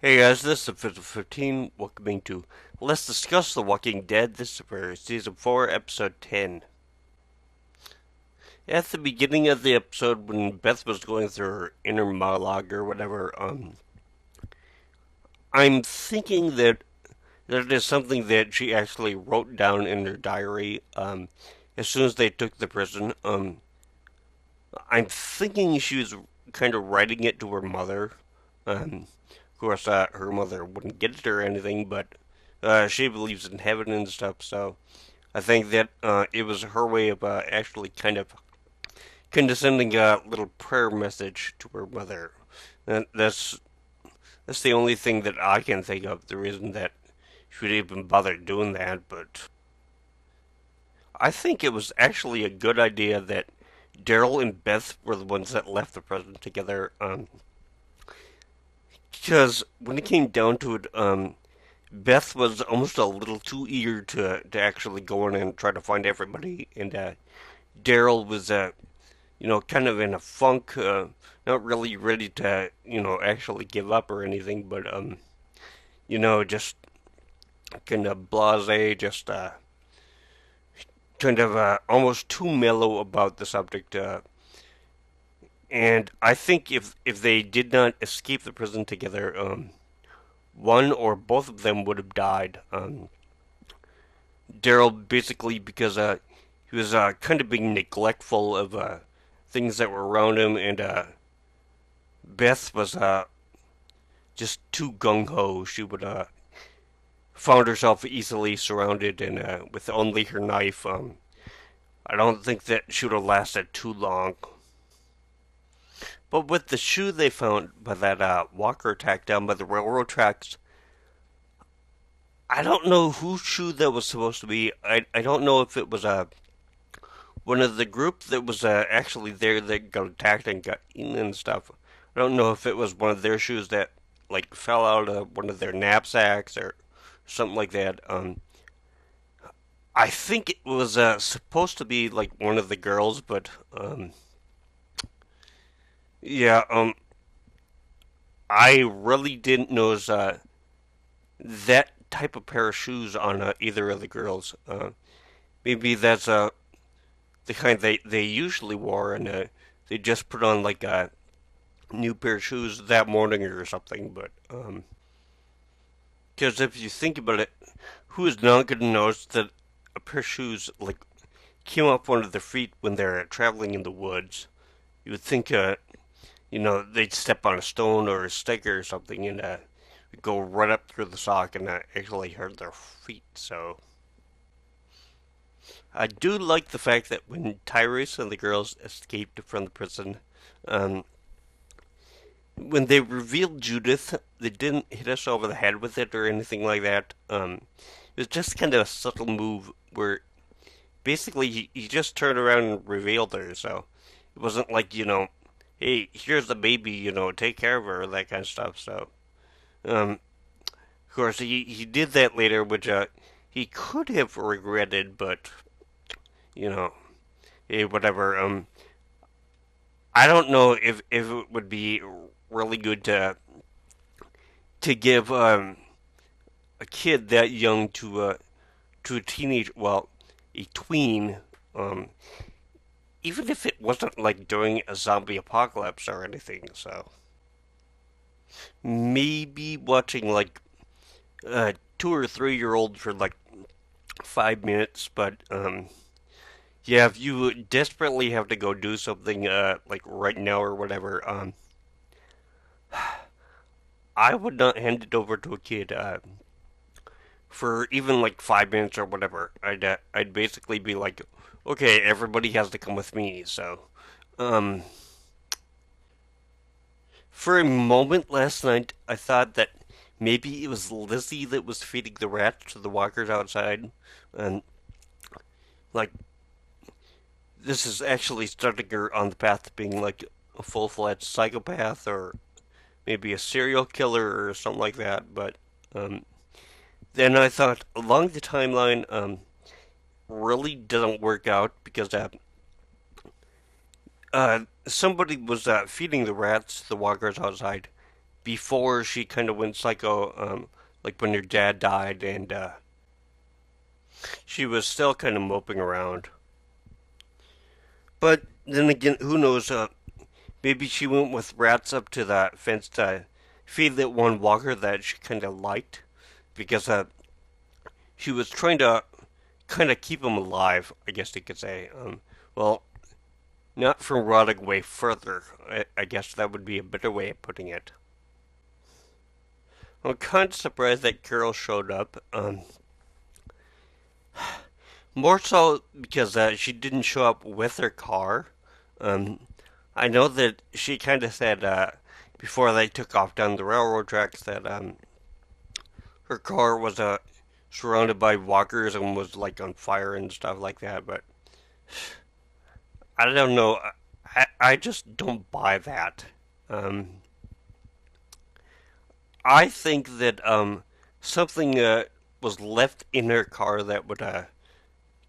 Hey guys, this is episode 15. Welcoming to Let's Discuss The Walking Dead. This is for season 4, episode 10. At the beginning of the episode, when Beth was going through her inner monologue or whatever, I'm thinking that that is something that she actually wrote down in her diary as soon as they took the prison. I'm thinking she was kind of writing it to her mother. Of course, her mother wouldn't get it or anything, but she believes in heaven and stuff, so I think that it was her way of actually kind of condescending a little prayer message to her mother. And that's the only thing that I can think of. The reason that she would even bother doing that, but I think it was actually a good idea that Daryl and Beth were the ones that left the prison together. Because when it came down to it, Beth was almost a little too eager to actually go in and try to find everybody, and Daryl was kind of in a funk, not really ready to actually give up or anything, but just kind of blasé, just kind of almost too mellow about the subject. And I think if they did not escape the prison together, one or both of them would have died. Daryl basically because he was kind of being neglectful of things that were around him, and Beth was just too gung ho. She would found herself easily surrounded and with only her knife. I don't think that she would have lasted too long. But with the shoe they found by that walker attack down by the railroad tracks, I don't know whose shoe that was supposed to be. I don't know if it was one of the group that was actually there that got attacked and got eaten and stuff. I don't know if it was one of their shoes that like fell out of one of their knapsacks or something like that. I think it was supposed to be like one of the girls, but yeah, I really didn't notice that type of pair of shoes on either of the girls. Maybe that's the kind they usually wore, and they just put on like a new pair of shoes that morning or something. But because if you think about it, who is not going to notice that a pair of shoes like came off one of their feet when they're traveling in the woods? You would think, they'd step on a stone or a stick or something and go right up through the sock and actually hurt their feet. So I do like the fact that when Tyrese and the girls escaped from the prison, um, when they revealed Judith, they didn't hit us over the head with it or anything like that. It was just kind of a subtle move where basically he just turned around and revealed her. So it wasn't like, hey, here's the baby, take care of her, that kind of stuff. So, of course, he did that later, which he could have regretted, but, you know, hey, whatever. I don't know if it would be really good to give a kid that young to a teenage, well, a tween, um, even if it wasn't like during a zombie apocalypse or anything. So maybe watching like 2 or 3 year old for like 5 minutes, but yeah, if you desperately have to go do something like right now or whatever, I would not hand it over to a kid for even like 5 minutes or whatever. I'd basically be like, okay, everybody has to come with me. So, um, for a moment last night, I thought that maybe it was Lizzie that was feeding the rats to the walkers outside, and like this is actually starting her on the path to being like a full-fledged psychopath or maybe a serial killer or something like that. But um, then I thought along the timeline, really doesn't work out because somebody was feeding the rats, the walkers outside, before she kind of went psycho, like when her dad died, and she was still kind of moping around. But then again, who knows? Maybe she went with rats up to the fence to feed that one walker that she kind of liked, because she was trying to kind of keep him alive, I guess you could say. Well, not from rotting away further. I guess that would be a better way of putting it. I'm kind of surprised that Carol showed up. More so because she didn't show up with her car. Um, I know that she kind of said before they took off down the railroad tracks that her car was surrounded by walkers and was like on fire and stuff like that. But I don't know. I just don't buy that. Um, I think that something was left in her car that would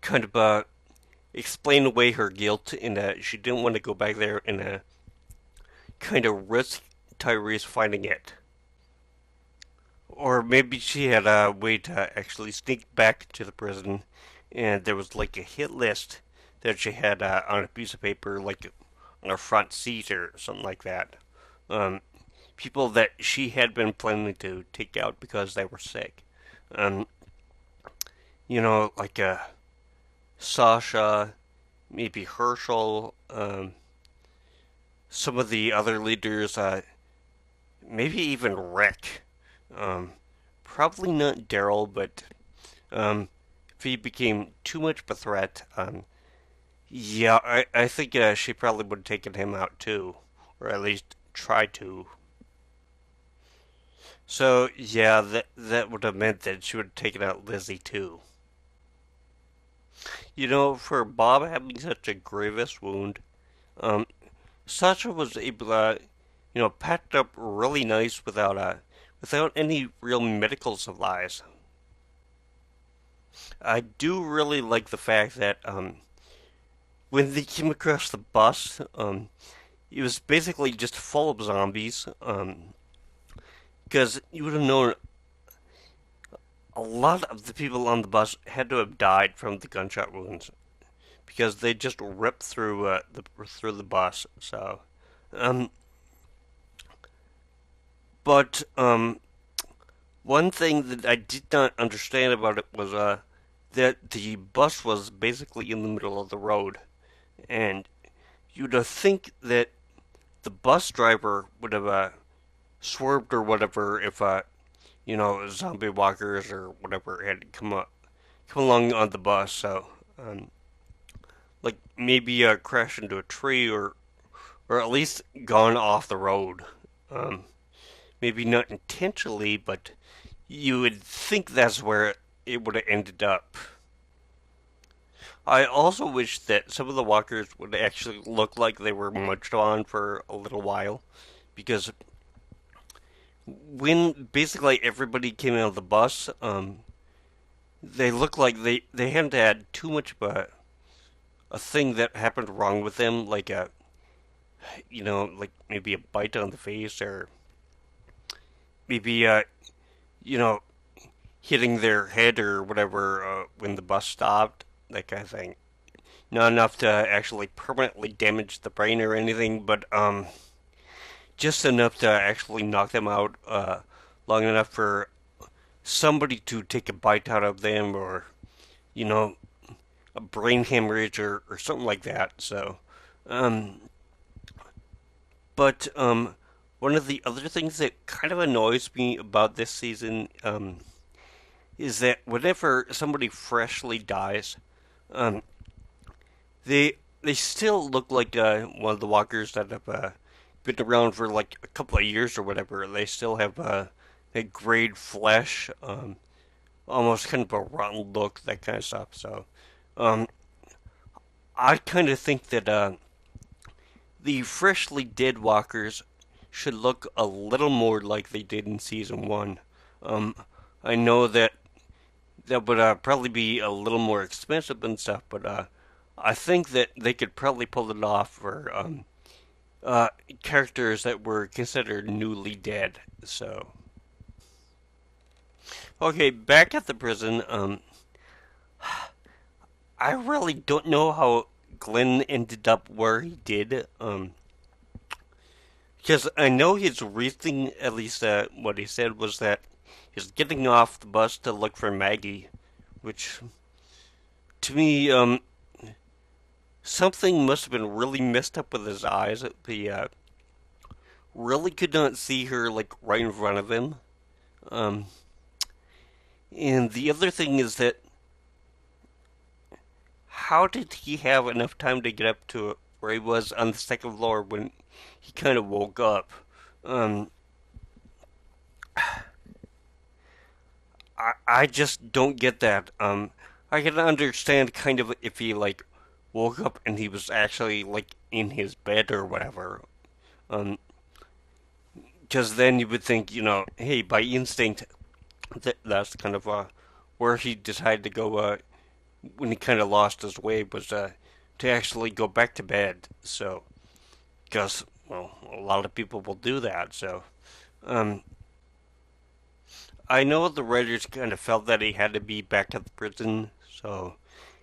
kind of explain away her guilt in that she didn't want to go back there and kind of risk Tyrese finding it. Or maybe she had a way to actually sneak back to the prison and there was like a hit list that she had on a piece of paper, like on her front seat or something like that. Um, People that she had been planning to take out because they were sick. Um, like Sasha, maybe Herschel, some of the other leaders, maybe even Rick. Um, Probably not Daryl, but if he became too much of a threat, yeah, I think she probably would have taken him out too, or at least tried to. So yeah, that would have meant that she would have taken out Lizzie too. For Bob having such a grievous wound, um, Sasha was able to, patch up really nice without any real medical supplies. I do really like the fact that when they came across the bus, it was basically just full of zombies. Because you would have known a lot of the people on the bus had to have died from the gunshot wounds because they just ripped through the bus. So, um, but one thing that I did not understand about it was that the bus was basically in the middle of the road, and you'd think that the bus driver would have swerved or whatever if zombie walkers or whatever had come along on the bus. So, like maybe crashed into a tree or at least gone off the road. Um, Maybe not intentionally, but you would think that's where it would have ended up. I also wish that some of the walkers would actually look like they were munched on for a little while, because when basically everybody came out of the bus, they looked like they hadn't had too much of a thing that happened wrong with them, like like maybe a bite on the face or maybe you know, hitting their head or whatever when the bus stopped, that kind of thing. Not enough to actually permanently damage the brain or anything, but just enough to actually knock them out long enough for somebody to take a bite out of them or, you know, a brain hemorrhage or something like that. So, um, but one of the other things that kind of annoys me about this season is that whenever somebody freshly dies, um, they still look like one of the walkers that have been around for like a couple of years or whatever. They still have that grayed flesh, almost kind of a rotten look, that kind of stuff. So, um, I kind of think that the freshly dead walkers should look a little more like they did in season one. Um, I know that that would probably be a little more expensive and stuff, but I think that they could probably pull it off for uh, characters that were considered newly dead. So, okay, back at the prison, I really don't know how Glenn ended up where he did. Because I know his reasoning, at least what he said, was that he's getting off the bus to look for Maggie, which to me, something must have been really messed up with his eyes. He really could not see her like right in front of him. Um, and the other thing is that how did he have enough time to get up to where he was on the second floor when he kind of woke up? Um, I just don't get that. I can understand kind of if he like woke up and he was actually like in his bed or whatever. Um, because then you would think, hey, by instinct, that's kind of where he decided to go when he kind of lost his way was to actually go back to bed. So, because well, a lot of people will do that. So, um, I know the writers kind of felt that he had to be back at the prison so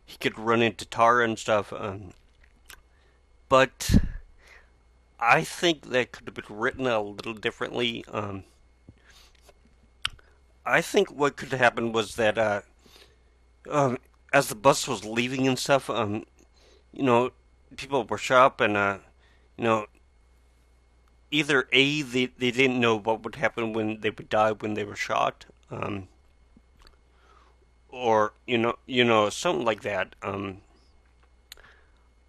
he could run into Tara and stuff. But I think that could have been written a little differently. I think what could have happened was that um, as the bus was leaving and stuff, you know, people were shot up and you know, either they didn't know what would happen when they would die when they were shot, or something like that.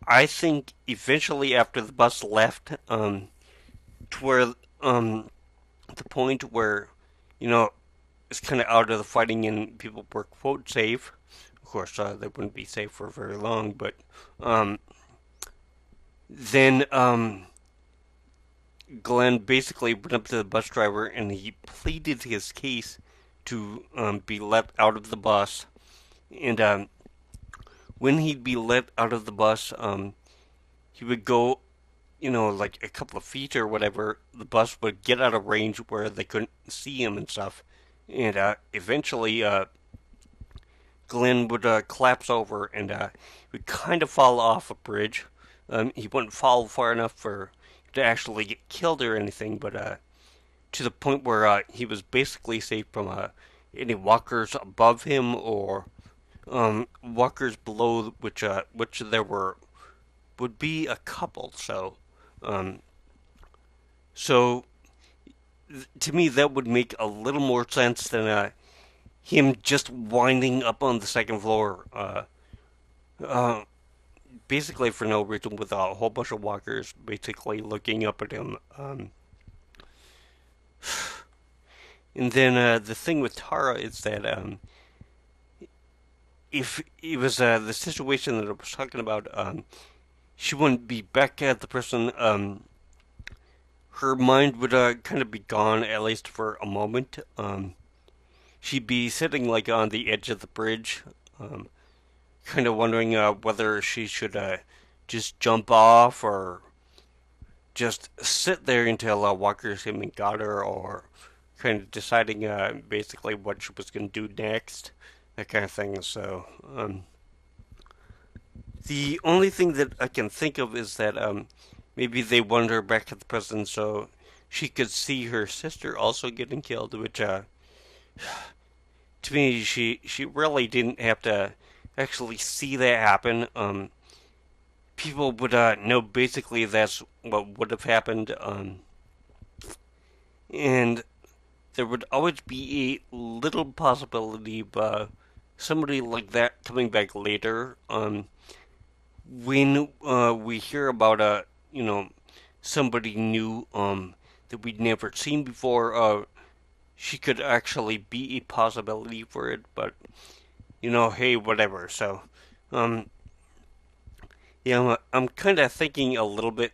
I think eventually after the bus left, to where the point where you know it's kind of out of the fighting and people were quote safe. Of course, they wouldn't be safe for very long, but um, then Glenn basically went up to the bus driver and he pleaded his case to be let out of the bus. And when he'd be let out of the bus, he would go, like a couple of feet or whatever. The bus would get out of range where they couldn't see him and stuff. And eventually, Glenn would collapse over and would kind of fall off a bridge. He wouldn't fall far enough for to actually get killed or anything, but to the point where he was basically safe from any walkers above him or walkers below, which there would be a couple. Um, so to me, that would make a little more sense than him just winding up on the second floor, uh, basically for no reason, with a whole bunch of walkers basically looking up at him. And then the thing with Tara is that if it was the situation that I was talking about, she wouldn't be back at the prison. Her mind would kind of be gone, at least for a moment. She'd be sitting like on the edge of the bridge, um, kind of wondering whether she should just jump off or just sit there until walkers came and got her, or kind of deciding basically what she was going to do next, that kind of thing. So the only thing that I can think of is that maybe they wanted her back at the prison so she could see her sister also getting killed, which to me she really didn't have to actually see that happen. People would know basically that's what would have happened, and there would always be a little possibility of somebody like that coming back later. When we hear about somebody new that we'd never seen before, she could actually be a possibility for it. But hey, whatever. So, um, yeah, I'm kind of thinking a little bit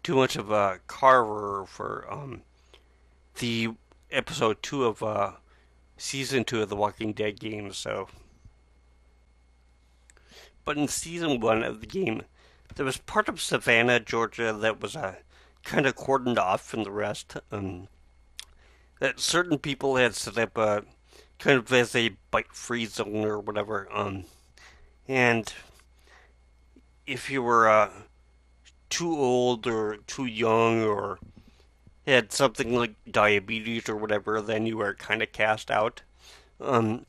too much of a Carver for the episode 2 of season 2 of the Walking Dead game. So, but in season 1 of the game, there was part of Savannah, Georgia that was kind of cordoned off from the rest. That certain people had set up a kind of as a bite-free zone or whatever. And if you were too old or too young or had something like diabetes or whatever, then you were kind of cast out. Um,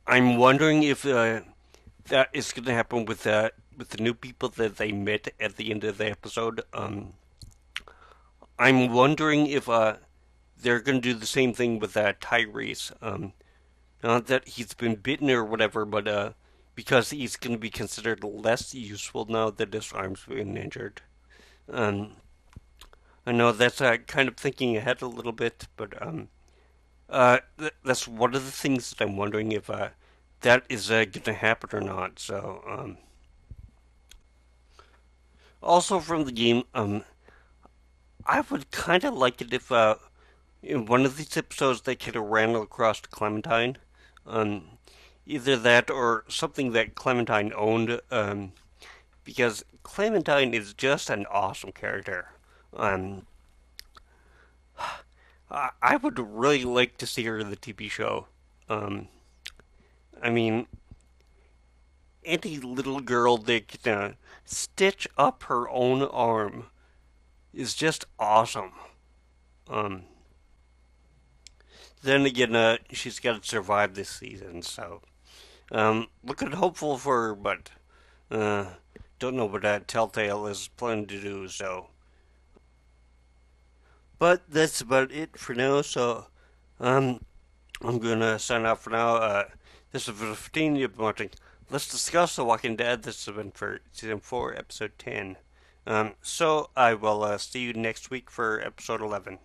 I'm wondering if that is going to happen with the new people that they met at the end of the episode. I'm wondering if they're going to do the same thing with Tyrese. Not that he's been bitten or whatever, but because he's going to be considered less useful now that his arm's been injured. Um, I know that's kind of thinking ahead a little bit, but that's one of the things that I'm wondering if that is going to happen or not. So, also from the game, I would kind of like it if in one of these episodes they kind of ran across Clementine. Um, Either that or something that Clementine owned, because Clementine is just an awesome character. Um, I would really like to see her in the TV show. Um, I mean, any little girl that can stitch up her own arm is just awesome. Um, then again, she's got to survive this season, so looking hopeful for her, but uh, don't know what Telltale is planning to do. So, but that's about it for now. So, um, I'm gonna sign off for now. This is for 15 you've been watching. Let's discuss The Walking Dead. This has been for season 4, episode 10. So I will see you next week for episode 11.